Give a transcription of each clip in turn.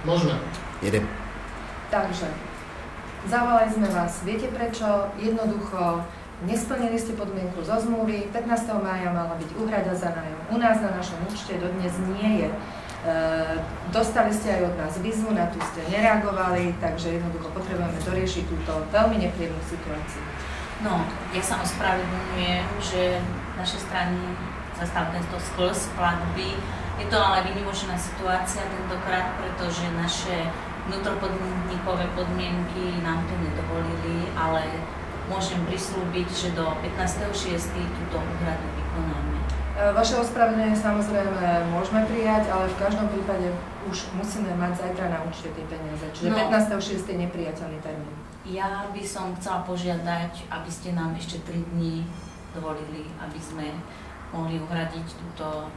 Môžeme. Jedem. Takže, zavolali sme vás. Viete prečo? Jednoducho, nesplnili ste podmienku zo zmluvy. 15. mája mala byť úhrada za nájom. U nás na našom účte dodnes nie je. Dostali ste aj od nás výzvu, na tú ste nereagovali, takže jednoducho potrebujeme doriešiť túto veľmi nepríjemnú situáciu. No, ja sa ospravedlňujem, že naše strany zastal tento sklz platby. Je to ale výnimočná situácia tentokrát, pretože naše vnútropodnikové podmienky nám to nedovolili, ale môžem prislúbiť, že do 15.6. túto úhradu vykonáme. Vaše ospravedlnenie samozrejme môžeme prijať, ale v každom prípade už musíme mať zajtra na účte tie peniaze. Čiže 15.6. je nepriateľný termín. Ja by som chcela požiadať, aby ste nám ešte 3 dní dovolili, aby sme mohli uhradiť túto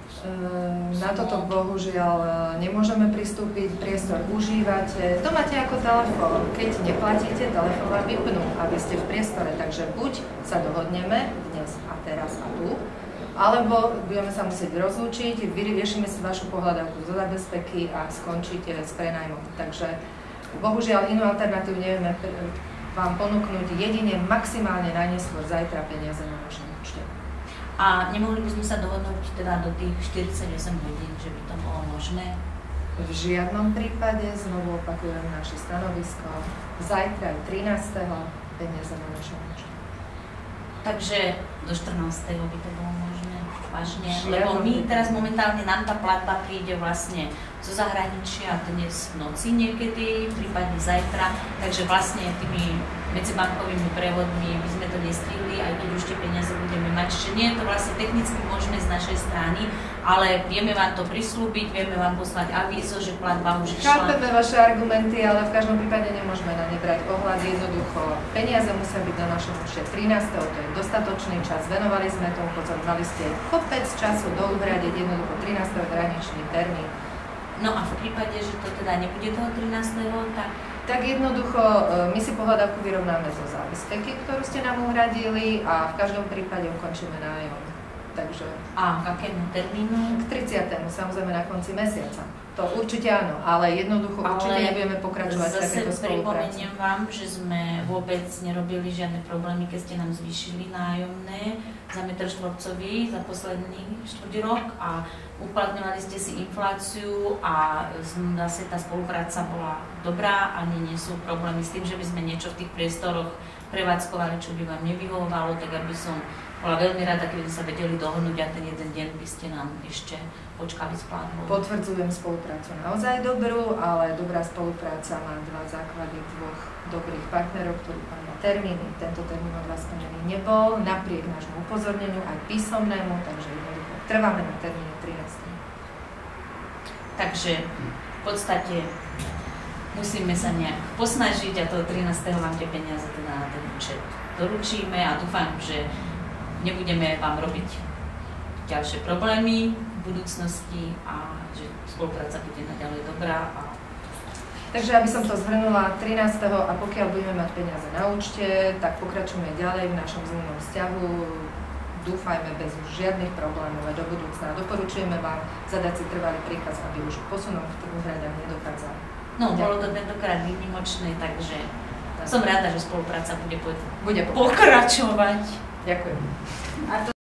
Na toto bohužiaľ nemôžeme pristúpiť, priestor užívate. To máte ako telefón. Keď neplatíte, telefón vám vypnú, aby ste v priestore. Takže buď sa dohodneme dnes a teraz a tu, alebo budeme sa musieť rozlúčiť, vyriešime si vašu pohľadávku zo zabezpeky a skončíte s prenajmom. Takže bohužiaľ inú alternatívu nevieme vám ponúknuť, jedine maximálne najneskôr zajtra peniaze na vašom účte. A nemohli by sme sa dohodnúť teda do tých 48 hodín, že by to bolo možné? V žiadnom prípade, znovu opakujem naše stanovisko, zajtra 13. peniaze na vašom účte. Takže do 14. by to bolo možné, vážne, lebo my teraz momentálne nám tá platba príde vlastne zo zahraničia dnes v noci niekedy, prípadne zajtra, takže vlastne tými medzibankovými prevodmi by sme to nestihli, aj keď už tie peniaze budeme mať. Čiže nie je to vlastne technicky možné z našej strany, ale vieme vám to prislúbiť, vieme vám poslať avízo, že platba už išla. Chápeme vaše argumenty, ale v každom prípade nemôžeme na ne brať ohľad. Jednoducho, peniaze musia byť na našom účte 13. To je dostatočný čas. Venovali sme tomu pozor, mali ste kopec času do uhradiť, jednoducho 13. je hraničný termín. No a v prípade, že to teda nebude toho 13. Tak jednoducho, my si pohľadávku vyrovnáme zo zábezpeky, ktorú ste nám uhradili a v každom prípade ukončíme nájom. Takže... A k akému termínu? K 30. samozrejme na konci mesiaca. To určite áno, ale jednoducho určite nebudeme pokračovať v takéto spolupráci. Zase pripomeniem vám, že sme vôbec nerobili žiadne problémy, keď ste nám zvýšili nájomné za metr štvorcový za posledný štvrť rok a uplatňovali ste si infláciu a zase tá spolupráca bola dobrá, ani nie sú problémy s tým, že by sme niečo v tých priestoroch prevádzkovali, čo by vám nevyhovovalo, tak aby som bola veľmi rada, keby sa vedeli dohodnúť a ten jeden deň by ste nám ešte počkali s platbou. Potvrdzujem spoluprácu naozaj dobrú, ale dobrá spolupráca má dva základy, dvoch dobrých partnerov, ktorí plnia termíny. Tento termín od vás splnený nebol, napriek nášmu upozorneniu aj písomnému, takže jednoducho trváme na termíne 13. Takže v podstate musíme sa nejak posnažiť a toho 13. vám tie peniaze teda na ten účet doručíme a dúfam, že nebudeme vám robiť ďalšie problémy v budúcnosti a že spolupráca bude naďalej dobrá. Takže aby som to zhrnula, 13. a pokiaľ budeme mať peniaze na účte, tak pokračujeme ďalej v našom zmluvnom vzťahu. Dúfajme bez už žiadnych problémov a do budúcna. Doporučujeme vám zadať si trvalý príkaz, aby už posunom v tých úhradách nedochádzalo. No, bolo to tentokrát výnimočné, takže som rada, že spolupráca bude pokračovať. Ďakujem.